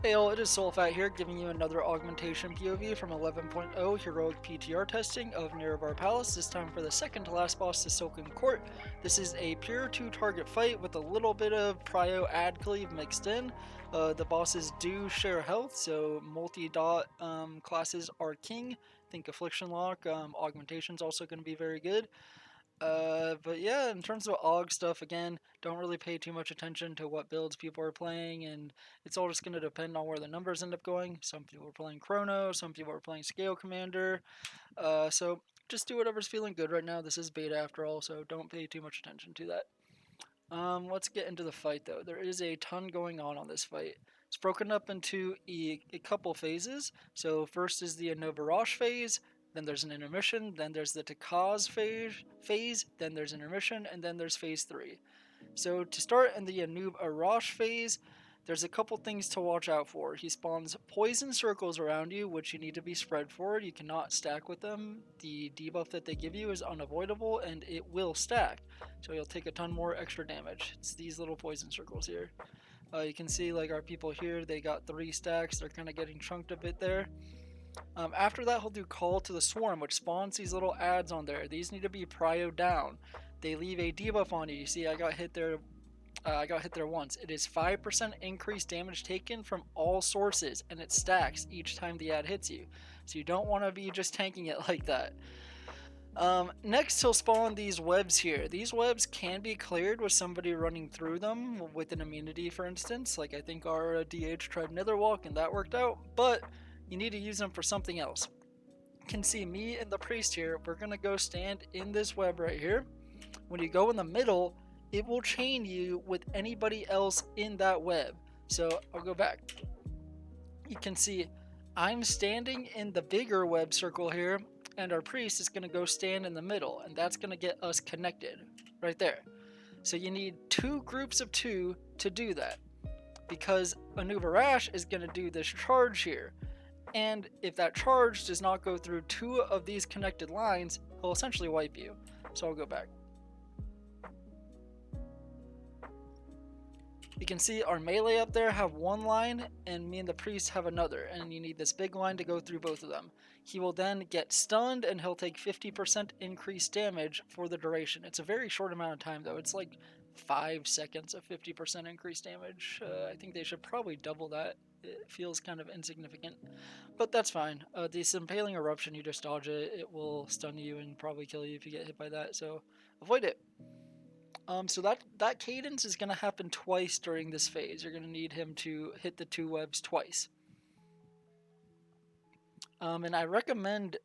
Hey all, it is Soulfat here, giving you another Augmentation POV from 11.0 Heroic PTR testing of Nerub-ar Palace, this time for the second to last boss, the Silken Court. This is a pure 2-target fight with a little bit of prio ad cleave mixed in. The bosses do share health, so multi-dot classes are king. Think Affliction Lock, Augmentation's also going to be very good. But yeah, in terms of AUG stuff, again, don't really pay too much attention to what builds people are playing, and it's all just going to depend on where the numbers end up going. Some people are playing Chrono, some people are playing Scale Commander, so just do whatever's feeling good right now. This is beta after all, so don't pay too much attention to that. Let's get into the fight though. There is a ton going on this fight. It's broken up into a couple phases. So first is the Nerub-ar phase, then there's an intermission, then there's the Takaz phase, then there's intermission, and then there's phase 3. So to start in the Nerub-ar phase, there's a couple things to watch out for. He spawns poison circles around you, which you need to be spread for. You cannot stack with them. The debuff that they give you is unavoidable, and it will stack. So you'll take a ton more extra damage. It's these little poison circles here. You can see like our people here, they got 3 stacks. They're kind of getting chunked a bit there. After that, he'll do Call to the Swarm, which spawns these little ads on there. These need to be prioed down. They leave a debuff on you. You see, I got hit there once. It is 5% increased damage taken from all sources, and it stacks each time the ad hits you. So you don't want to be just tanking it like that. Next, he'll spawn these webs here. These webs can be cleared with somebody running through them with an immunity, for instance. Like I think our DH tried Netherwalk and that worked out, but you need to use them for something else. You can see me and the priest here. We're going to go stand in this web right here. When you go in the middle, it will chain you with anybody else in that web. So I'll go back. You can see I'm standing in the bigger web circle here, and our priest is going to go stand in the middle, and that's going to get us connected right there. So you need 2 groups of 2 to do that, because Nerub-ar is going to do this charge here. And if that charge does not go through 2 of these connected lines, he'll essentially wipe you. So I'll go back. You can see our melee up there have 1 line, and me and the priest have another, and you need this big line to go through both of them. He will then get stunned, and he'll take 50% increased damage for the duration. It's a very short amount of time, though. It's like 5 seconds of 50% increased damage. I think they should probably double that. It feels kind of insignificant, but that's fine. This impaling eruption, you just dodge it. It will stun you and probably kill you if you get hit by that, so avoid it. So that cadence is going to happen twice during this phase. You're going to need him to hit the 2 webs twice. And I recommend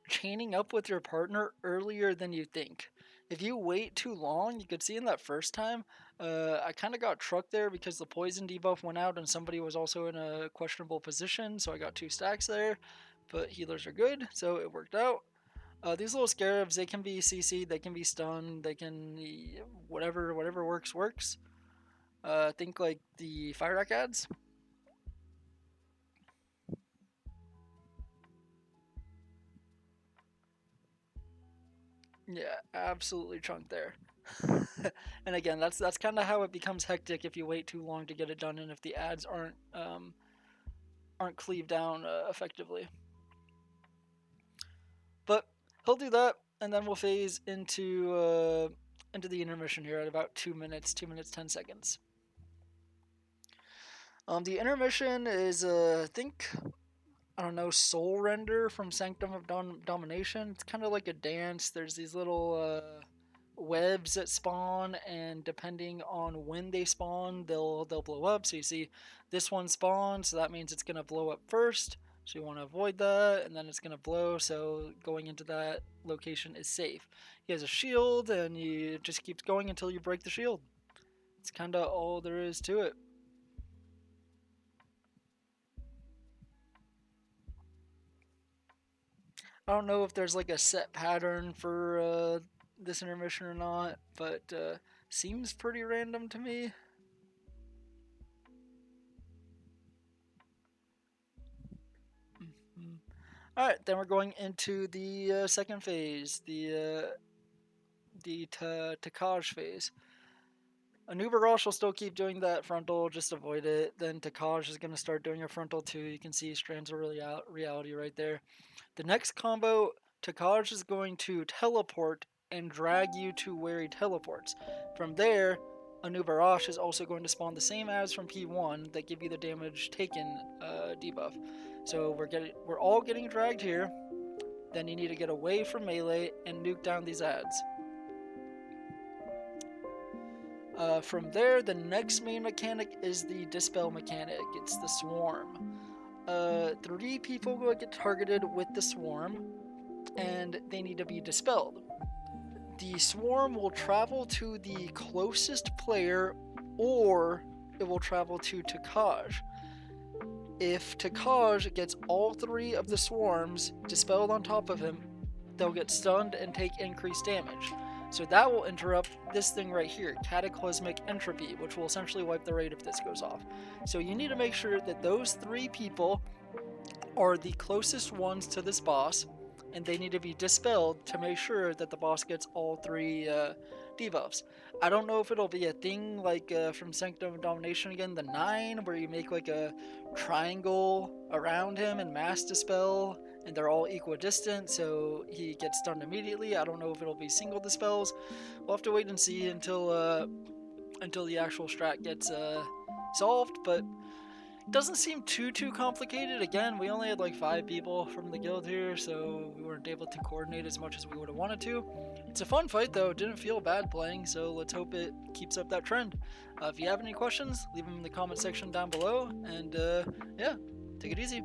chaining up with your partner earlier than you think. If you wait too long, you could see in that first time, I kind of got trucked there because the poison debuff went out and somebody was also in a questionable position, so I got 2 stacks there. But healers are good, so it worked out. These little scarabs, they can be CC'd, they can be stunned, they can whatever works. Think like the fire rack ads. Yeah, absolutely chunked there. And again, that's kind of how it becomes hectic if you wait too long to get it done, and if the ads aren't cleaved down effectively. But he'll do that, and then we'll phase into the intermission here at about 2 minutes, 10 seconds. The intermission is I think, I don't know, Soul Render from Sanctum of Domination. It's kind of like a dance. There's these little webs that spawn, and depending on when they spawn, they'll blow up. So you see this one spawns, so that means it's gonna blow up first. So you want to avoid that, and then it's gonna blow. So going into that location is safe. He has a shield, and you just keep going until you break the shield. It's kind of all there is to it. I don't know if there's like a set pattern for this intermission or not, but seems pretty random to me. All right, then we're going into the second phase, the Takaj phase. Nerub-ar will still keep doing that frontal, just avoid it. Then Takaj is going to start doing a frontal too. You can see Strands of Reality right there. The next combo, Takaj is going to teleport and drag you to where he teleports. From there, Nerub-ar is also going to spawn the same ads from P1 that give you the damage taken debuff. So we're all getting dragged here. Then you need to get away from melee and nuke down these ads. From there, the next main mechanic is the dispel mechanic. It's the swarm. 3 people will get targeted with the swarm, and they need to be dispelled. The swarm will travel to the closest player, or it will travel to Takaj. If Takaj gets all 3 of the swarms dispelled on top of him, they'll get stunned and take increased damage. So that will interrupt this thing right here, Cataclysmic Entropy, which will essentially wipe the raid if this goes off. So you need to make sure that those 3 people are the closest ones to this boss, and they need to be dispelled to make sure that the boss gets all 3 debuffs. I don't know if it'll be a thing like from Sanctum of Domination again, the 9, where you make like a triangle around him and mass dispel, and they're all equidistant, so he gets stunned immediately. I don't know if it'll be single dispels. We'll have to wait and see until the actual strat gets solved, but it doesn't seem too complicated. Again, we only had like 5 people from the guild here, so we weren't able to coordinate as much as we would have wanted to. It's a fun fight though, it didn't feel bad playing, so let's hope it keeps up that trend. If you have any questions, leave them in the comment section down below, and yeah, take it easy.